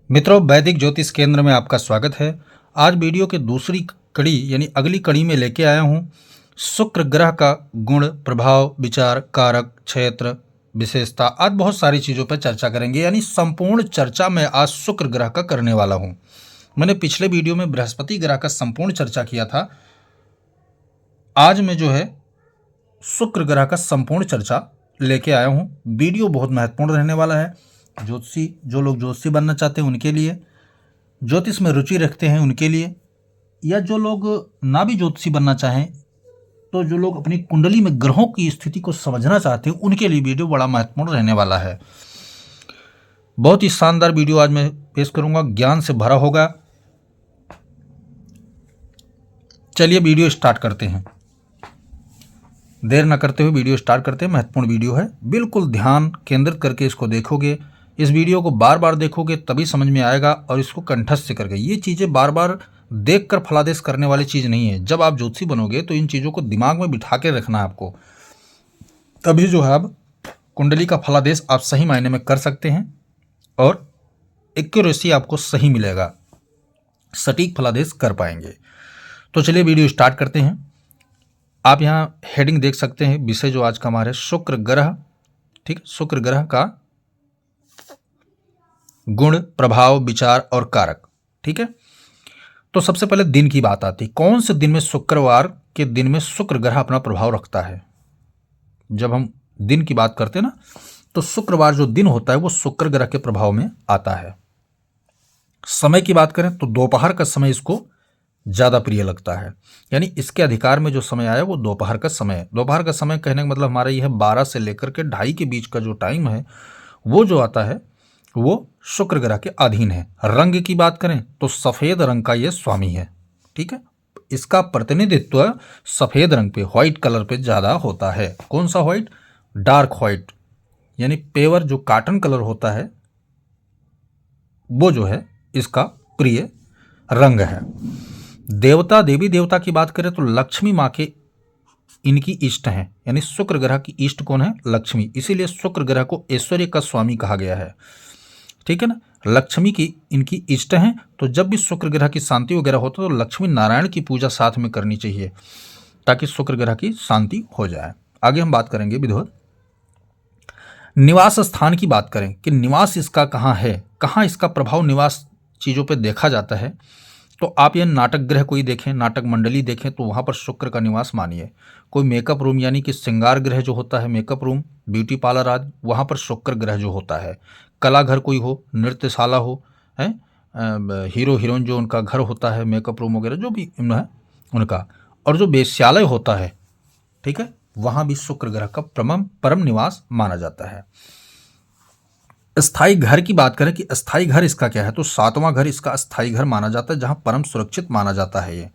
मित्रों, वैदिक ज्योतिष केंद्र में आपका स्वागत है। आज वीडियो के दूसरी कड़ी यानी अगली कड़ी में लेके आया हूँ शुक्र ग्रह का गुण, प्रभाव, विचार, कारक, क्षेत्र, विशेषता आज बहुत सारी चीज़ों पर चर्चा करेंगे। यानी संपूर्ण चर्चा मैं आज शुक्र ग्रह का करने वाला हूँ। मैंने पिछले वीडियो में बृहस्पति ग्रह का संपूर्ण चर्चा किया था। आज मैं जो है शुक्र ग्रह का संपूर्ण चर्चा लेके आया हूँ। वीडियो बहुत महत्वपूर्ण रहने वाला है। जो लोग ज्योतिषी बनना चाहते हैं उनके लिए, ज्योतिष में रुचि रखते हैं उनके लिए, या जो लोग ना भी ज्योतिषी बनना चाहें तो जो लोग अपनी कुंडली में ग्रहों की स्थिति को समझना चाहते हैं उनके लिए वीडियो बड़ा महत्वपूर्ण रहने वाला है। बहुत ही शानदार वीडियो आज मैं पेश करूंगा, ज्ञान से भरा होगा। चलिए वीडियो स्टार्ट करते हैं। देर न करते हुए वीडियो स्टार्ट करते हैं। महत्वपूर्ण वीडियो है, बिल्कुल ध्यान केंद्रित करके इसको देखोगे। इस वीडियो को बार बार देखोगे तभी समझ में आएगा, और इसको कंठस्थ करके। ये चीज़ें बार बार देखकर फलादेश करने वाली चीज़ नहीं है। जब आप ज्योतिषी बनोगे तो इन चीज़ों को दिमाग में बिठा के रखना है आपको, तभी जो है आप कुंडली का फलादेश आप सही मायने में कर सकते हैं और एक्यूरेसी आपको सही मिलेगा, सटीक फलादेश कर पाएंगे। तो चलिए वीडियो स्टार्ट करते हैं। आप यहाँ हेडिंग देख सकते हैं। विषय जो आज का हमारा है शुक्र ग्रह, ठीक, शुक्र ग्रह का गुण, प्रभाव, विचार और कारक, ठीक है। तो सबसे पहले दिन की बात आती है। कौन से दिन में, शुक्रवार के दिन में शुक्र ग्रह अपना प्रभाव रखता है। जब हम दिन की बात करते हैं ना, तो शुक्रवार जो दिन होता है वो शुक्र ग्रह के प्रभाव में आता है। समय की बात करें तो दोपहर का समय इसको ज़्यादा प्रिय लगता है। यानी इसके अधिकार में जो समय आया वो दोपहर का समय है। दोपहर का समय कहने का मतलब हमारा ये है 12 से लेकर के 2:30 के बीच का जो टाइम है वो जो आता है वो शुक्र ग्रह के अधीन है। रंग की बात करें तो सफ़ेद रंग का ये स्वामी है, ठीक है। इसका प्रतिनिधित्व सफ़ेद रंग पे, व्हाइट कलर पे ज़्यादा होता है। कौन सा व्हाइट? डार्क व्हाइट, यानी पेवर जो कॉटन कलर होता है वो जो है इसका प्रिय रंग है। देवता, देवी देवता की बात करें तो लक्ष्मी माँ के इनकी इष्ट हैं। यानी शुक्र ग्रह की इष्ट कौन है? लक्ष्मी। इसीलिए शुक्र ग्रह को ऐश्वर्य का स्वामी कहा गया है, ठीक है ना। लक्ष्मी की इनकी इष्ट हैं। तो जब भी शुक्र ग्रह की शांति वगैरह होता है तो लक्ष्मी नारायण की पूजा साथ में करनी चाहिए ताकि शुक्र ग्रह की शांति हो जाए। आगे हम बात करेंगे विधिवत। निवास स्थान की बात करें कि निवास इसका कहाँ है, कहाँ इसका प्रभाव निवास चीज़ों पर देखा जाता है। तो आप ये नाटक गृह कोई देखें, नाटक मंडली देखें तो वहाँ पर शुक्र का निवास मानिए। कोई मेकअप रूम यानी कि श्रृंगार गृह जो होता है, मेकअप रूम, ब्यूटी पार्लर आदि, वहाँ पर शुक्र ग्रह जो होता है। कला घर कोई हो, नृत्यशाला हो, है हीरो हीरोइन जो उनका घर होता है, मेकअप रूम वगैरह जो भी है उनका, और जो वेश्यालय होता है, ठीक है, वहाँ भी शुक्र ग्रह का परम निवास माना जाता है। स्थायी घर की बात करें कि स्थायी घर इसका क्या है, तो 7वां घर इसका स्थायी घर माना जाता है, जहां परम सुरक्षित माना जाता है ये,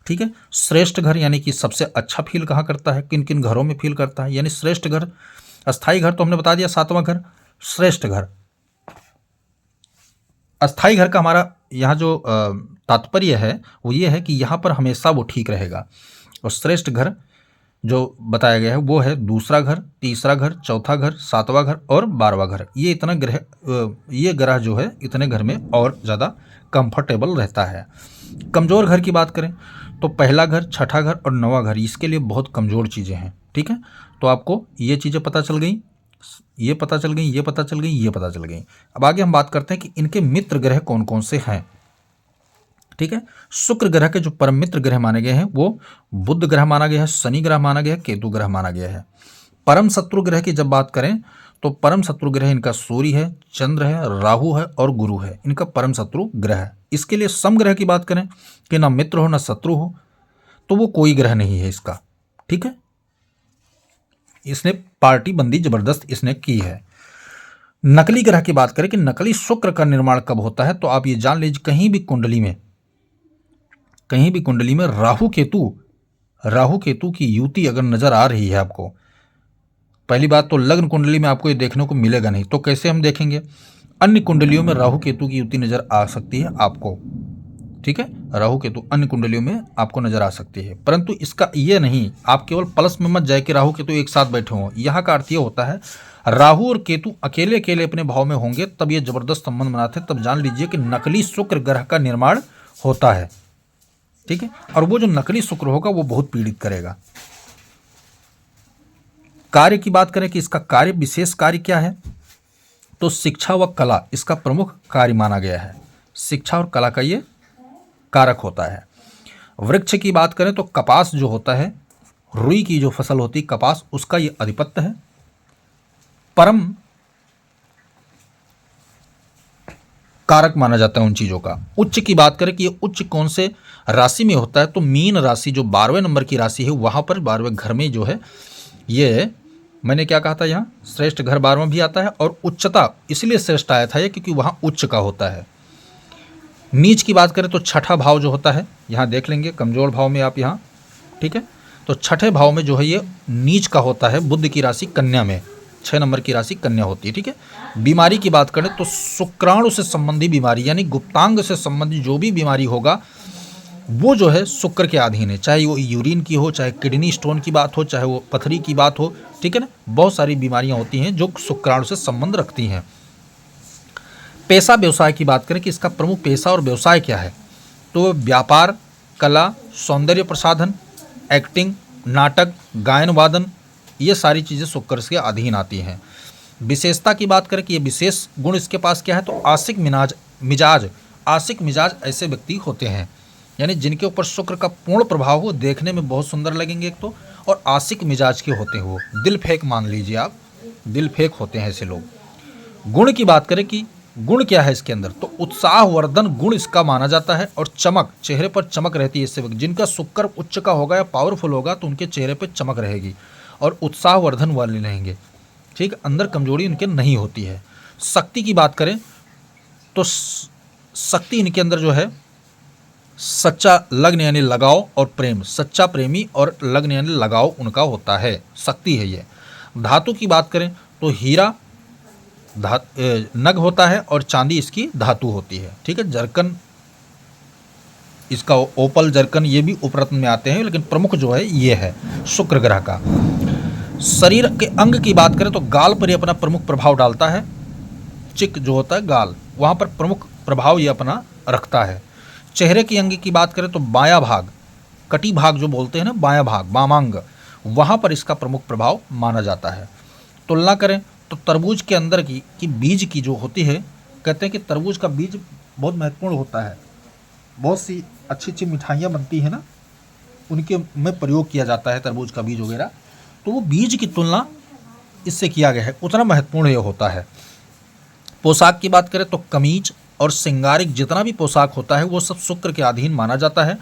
ठीक है। श्रेष्ठ घर यानी कि सबसे अच्छा फील कहाँ करता है, किन किन घरों में फील करता है, यानी श्रेष्ठ घर। अस्थायी घर तो हमने बता दिया 7वां घर। श्रेष्ठ घर, अस्थायी घर का हमारा यहाँ जो तात्पर्य है वो ये है कि यहाँ पर हमेशा वो ठीक रहेगा। और श्रेष्ठ घर जो बताया गया है वो है दूसरा घर, तीसरा घर, चौथा घर, 7वां घर और 12वां घर। ये इतना ग्रह, ये ग्रह जो है इतने घर में और ज़्यादा कंफर्टेबल रहता है। कमज़ोर घर की बात करें तो पहला घर, छठा घर और 9वां घर इसके लिए बहुत कमज़ोर चीज़ें हैं, ठीक है। तो आपको ये चीज़ें पता चल गई, ये पता चल गई, ये पता चल गई, ये पता चल गई। अब आगे हम बात करते हैं कि इनके मित्र ग्रह कौन कौन से हैं, ठीक है। शुक्र ग्रह के जो परम मित्र ग्रह माने गए हैं वो बुध ग्रह माना गया है, शनि ग्रह माना गया है, केतु ग्रह माना गया है। परम शत्रु ग्रह की जब बात करें तो परम शत्रु ग्रह इनका सूर्य है, चंद्र है, राहु है और गुरु है, इनका परम शत्रु ग्रह है। इसके लिए सम ग्रह की बात करें कि ना मित्र हो ना शत्रु हो, तो वो कोई ग्रह नहीं है इसका, ठीक है। इसने पार्टी बंदी जबरदस्त इसने की है। नकली ग्रह की बात करें कि नकली शुक्र का निर्माण कब होता है, तो आप ये जान लीजिए कहीं भी कुंडली में राहु केतु की युति अगर नजर आ रही है आपको, पहली बात तो लग्न कुंडली में आपको ये देखने को मिलेगा नहीं, तो कैसे हम देखेंगे? अन्य कुंडलियों में राहु केतु की युति नजर आ सकती है आपको, ठीक है। राहु केतु अन्य कुंडलियों में आपको नजर आ सकती है, परंतु इसका ये नहीं, आप केवल प्लस में मत जाए कि राहु केतु एक साथ बैठे हों। यहाँ का अर्थ ये होता है राहु और केतु अकेले अकेले अपने भाव में होंगे तब ये जबरदस्त संबंध बनाते हैं, तब जान लीजिए कि नकली शुक्र ग्रह का निर्माण होता है। ठीक है, और वो जो नकली शुक्र होगा वो बहुत पीड़ित करेगा। कार्य की बात करें कि इसका कार्य, विशेष कार्य क्या है, तो शिक्षा व कला इसका प्रमुख कार्य माना गया है। शिक्षा और कला का ये कारक होता है। वृक्ष की बात करें तो कपास जो होता है, रुई की जो फसल होती है कपास, उसका ये अधिपत्य है। परम कारक माना जाता है उन चीजों का। उच्च की बात करें कि ये उच्च कौन से राशि में होता है, तो मीन राशि जो 12वें नंबर की राशि है वहां पर 12वें घर में जो है, ये मैंने क्या कहा था, यहाँ श्रेष्ठ घर 12वां भी आता है, और उच्चता इसलिए श्रेष्ठ आया था ये क्योंकि वहां उच्च का होता है। नीच की बात करें तो छठा भाव जो होता है, यहाँ देख लेंगे कमजोर भाव में आप यहाँ, ठीक है, तो छठे भाव में जो है ये नीच का होता है। बुध की राशि कन्या में, 6 नंबर की राशि कन्या होती है। ठीक है, बीमारी की बात करें तो शुक्राणु से संबंधी बीमारी यानी गुप्तांग से संबंधी जो भी बीमारी होगा वो जो है शुक्र के अधीन है, चाहे वो यूरिन की हो, चाहे किडनी स्टोन की बात हो, चाहे वो पथरी की बात हो। ठीक है ना, बहुत सारी बीमारियां होती हैं जो शुक्राणु से संबंध रखती हैं। पेशा व्यवसाय की बात करें कि इसका प्रमुख पेशा और व्यवसाय क्या है, तो व्यापार, कला, सौंदर्य प्रसाधन, एक्टिंग, नाटक, गायन वादन, ये सारी चीज़ें शुक्र के अधीन आती हैं। विशेषता की बात करें कि ये विशेष गुण इसके पास क्या है, तो आशिक मिजाज ऐसे व्यक्ति होते हैं यानी जिनके ऊपर शुक्र का पूर्ण प्रभाव हो, देखने में बहुत सुंदर लगेंगे एक तो, और आशिक मिजाज के होते हैं वो, दिल फेंक मान लीजिए आप, दिल फेंक होते हैं ऐसे लोग। गुण की बात करें कि गुण क्या है इसके अंदर, तो उत्साहवर्धन गुण इसका माना जाता है, और चमक, चेहरे पर चमक रहती है इससे। जिनका शुक्र उच्च का होगा या पावरफुल होगा तो उनके चेहरे पर चमक रहेगी और उत्साहवर्धन वाले रहेंगे। ठीक, अंदर कमजोरी उनके नहीं होती है। शक्ति की बात करें तो शक्ति इनके अंदर जो है सच्चा लग्न यानी लगाव और प्रेम, सच्चा प्रेमी और लग्न यानी लगाव उनका होता है, शक्ति है ये। धातु की बात करें तो हीरा नग होता है और चांदी इसकी धातु होती है। ठीक है, जरकन इसका ओपल, जरकन ये भी उपरत्न में आते हैं, लेकिन प्रमुख जो है ये है शुक्र ग्रह का। शरीर के अंग की बात करें तो गाल पर ये अपना प्रमुख प्रभाव डालता है। चिक जो होता है गाल, वहाँ पर प्रमुख प्रभाव ये अपना रखता है। चेहरे की अंग की बात करें तो बायां भाग, कटी भाग जो बोलते हैं ना, बायां भाग, वामांग, वहाँ पर इसका प्रमुख प्रभाव माना जाता है। तुलना करें तो तरबूज के अंदर की बीज की जो होती है, कहते हैं कि तरबूज का बीज बहुत महत्वपूर्ण होता है। बहुत सी अच्छी अच्छी मिठाइयाँ बनती हैं ना, उनके में प्रयोग किया जाता है तरबूज का बीज वगैरह, तो वो बीज की तुलना इससे किया गया है, उतना महत्वपूर्ण ये होता है। पोशाक की बात करें तो कमीज और सिंगारिक जितना भी पोशाक होता है वो सब शुक्र के अधीन माना जाता है।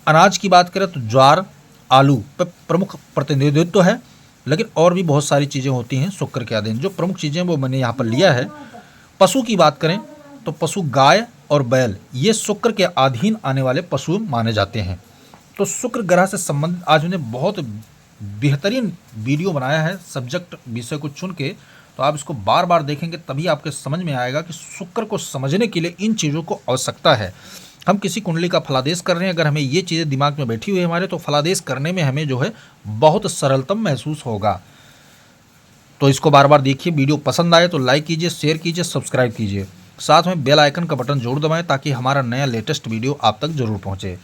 अनाज की बात करें तो ज्वार, आलू पर प्रमुख प्रतिनिधित्व है, लेकिन और भी बहुत सारी चीज़ें होती हैं शुक्र के अधीन। जो प्रमुख चीज़ें वो मैंने यहाँ पर लिया है। पशु की बात करें तो पशु गाय और बैल, ये शुक्र के अधीन आने वाले पशु माने जाते हैं। तो शुक्र ग्रह से संबंधित आज मैंने बहुत बेहतरीन वीडियो बनाया है सब्जेक्ट विषय को चुन के, तो आप इसको बार बार देखेंगे तभी आपके समझ में आएगा कि शुक्र को समझने के लिए इन चीज़ों को आवश्यकता है। हम किसी कुंडली का फलादेश कर रहे हैं, अगर हमें ये चीज़ें दिमाग में बैठी हुई है हमारे, तो फलादेश करने में हमें जो है बहुत सरलतम महसूस होगा। तो इसको बार बार देखिए। वीडियो पसंद आए तो लाइक कीजिए, शेयर कीजिए, सब्सक्राइब कीजिए, साथ में बेल आइकन का बटन जरूर दबाएं ताकि हमारा नया लेटेस्ट वीडियो आप तक जरूर पहुँचे।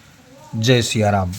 जय सिया राम।